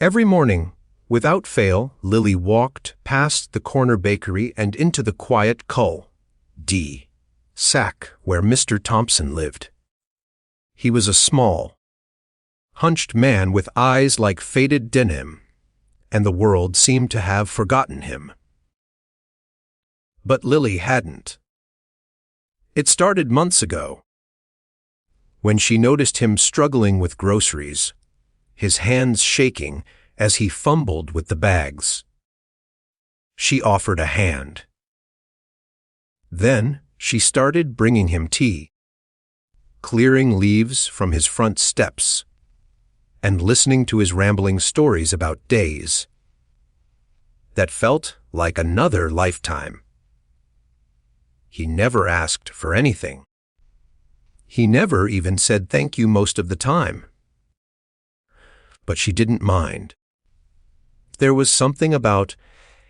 Every morning, without fail, Lily walked past the corner bakery and into the quiet cul-de sac where Mr. Thompson lived. He was a small, hunched man with eyes like faded denim, and the world seemed to have forgotten him. But Lily hadn't. It started months ago, when she noticed him struggling with groceries, his hands shaking as he fumbled with the bags. She offered a hand. Then she started bringing him tea, clearing leaves from his front steps, and listening to his rambling stories about days that felt like another lifetime. He never asked for anything. He never even said thank you most of the time. But she didn't mind. There was something about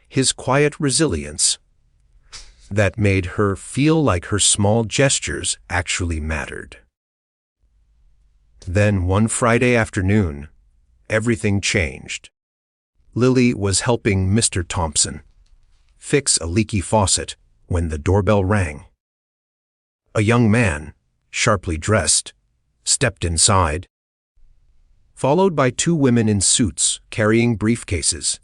his quiet resilience that made her feel like her small gestures actually mattered. Then one Friday afternoon, everything changed. Lily was helping Mr. Thompson fix a leaky faucet when the doorbell rang. A young man, sharply dressed, stepped inside, followed by two women in suits carrying briefcases.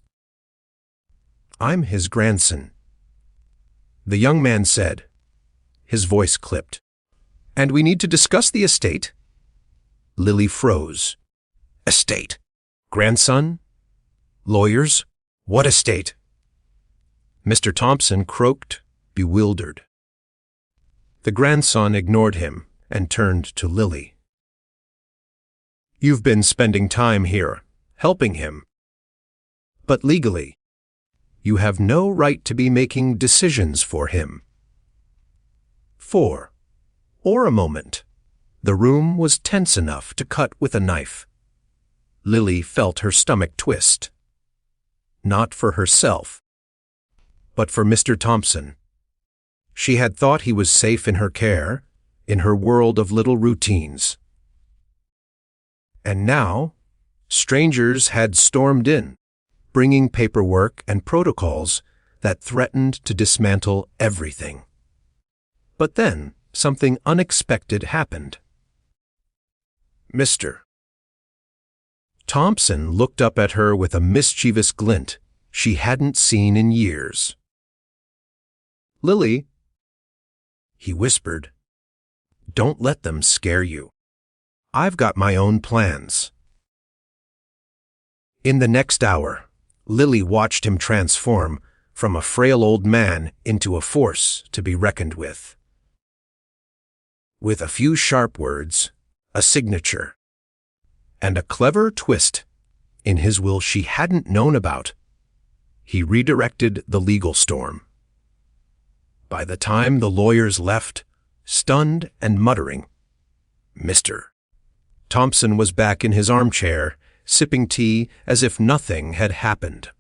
"I'm his grandson," the young man said, his voice clipped. "And we need to discuss the estate." Lily froze. Estate? Grandson? Lawyers? What estate? Mr. Thompson croaked, bewildered. The grandson ignored him and turned to Lily. "You've been spending time here, helping him. But legally, you have no right to be making decisions for him." For a moment, the room was tense enough to cut with a knife. Lily felt her stomach twist. Not for herself, but for Mr. Thompson. She had thought he was safe in her care, in her world of little routines. And now, strangers had stormed in, bringing paperwork and protocols that threatened to dismantle everything. But then, something unexpected happened. Mr. Thompson looked up at her with a mischievous glint she hadn't seen in years. "Lily," he whispered, "don't let them scare you. I've got my own plans." In the next hour, Lily watched him transform from a frail old man into a force to be reckoned with. With a few sharp words, a signature, and a clever twist in his will she hadn't known about, he redirected the legal storm. By the time the lawyers left, stunned and muttering, Mr. Thompson was back in his armchair, sipping tea as if nothing had happened.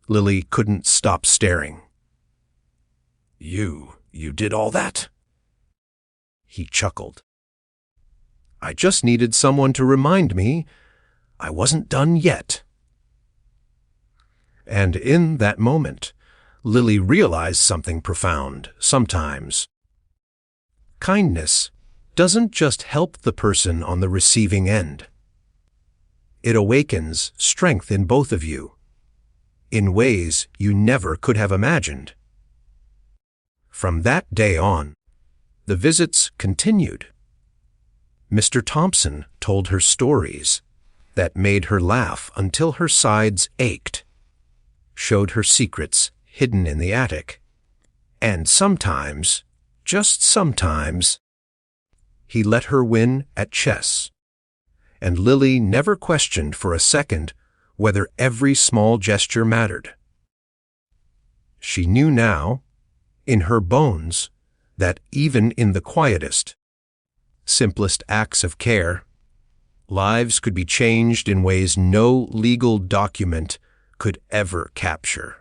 Lily couldn't stop staring. You did all that?" He chuckled. "I just needed someone to remind me I wasn't done yet." And in that moment, Lily realized something profound. Sometimes kindness doesn't just help the person on the receiving end. It awakens strength in both of you, in ways you never could have imagined. From that day on, the visits continued. Mr. Thompson told her stories that made her laugh until her sides ached, showed her secrets hidden in the attic, and sometimes, just sometimes, he let her win at chess. And Lily never questioned for a second whether every small gesture mattered. She knew now, in her bones, that even in the quietest, simplest acts of care, lives could be changed in ways no legal document could ever capture.